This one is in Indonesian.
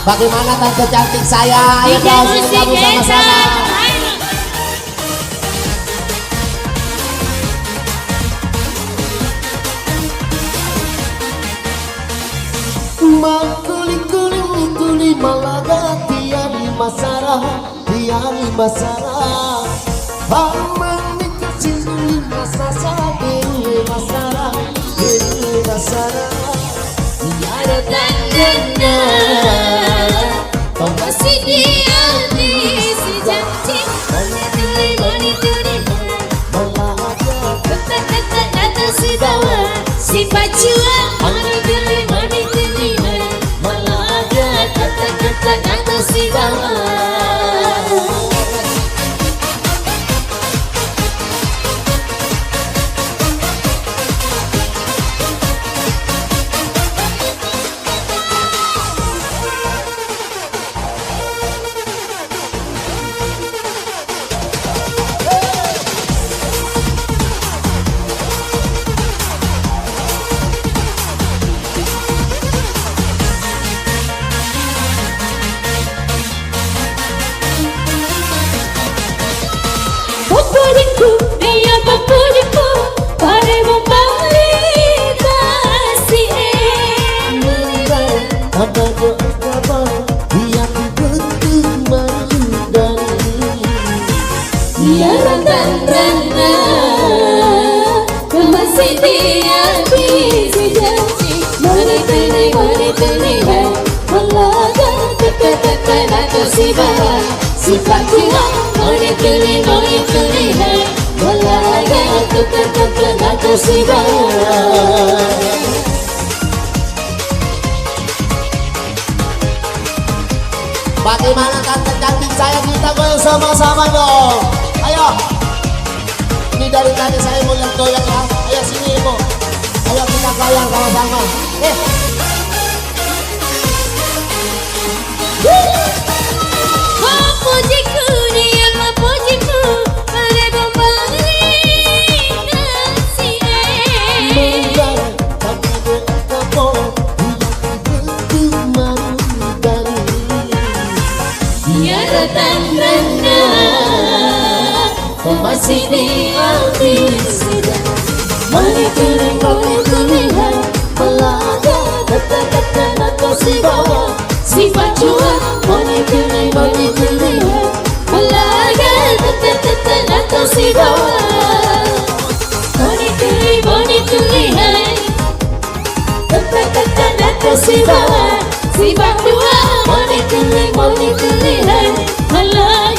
Bagaimana tante cantik saya? Ayo dong, sini kamu sama-sama. Kuli malaga tiari masara Hamang dikasih masasa masara masara Tiada tandanya kau masih di hati si cantik. Money malaga kata-kata atas si bawah si pacuan. Money malaga kata-kata atas si bawah. Papuriku, dia papuriku, pare membalik kasih. Ada doa kabar yang betul menghindari. Tiada tandanya kau masih di hati si janji. Money malaga kata-kata atas si bawah si pacuan. Money malaga kata-kata atas si bawah. Bagaimana tante cantik saya, kita goyang sama-sama dong. Ayo. Ini dari tadi saya mau lihat goyang ya. Ayo sini ibu. Ayo kita goyang sama-sama. Memujiku dia memujiku, pare membalik kasih. Tiada tandanya kau masih di hati sudah. Money malaga kata-kata atas si bawah si pacuan. Money malaga kata-kata atas si bawah. Money kata-kata atas si bawah si pacuan. Money malaga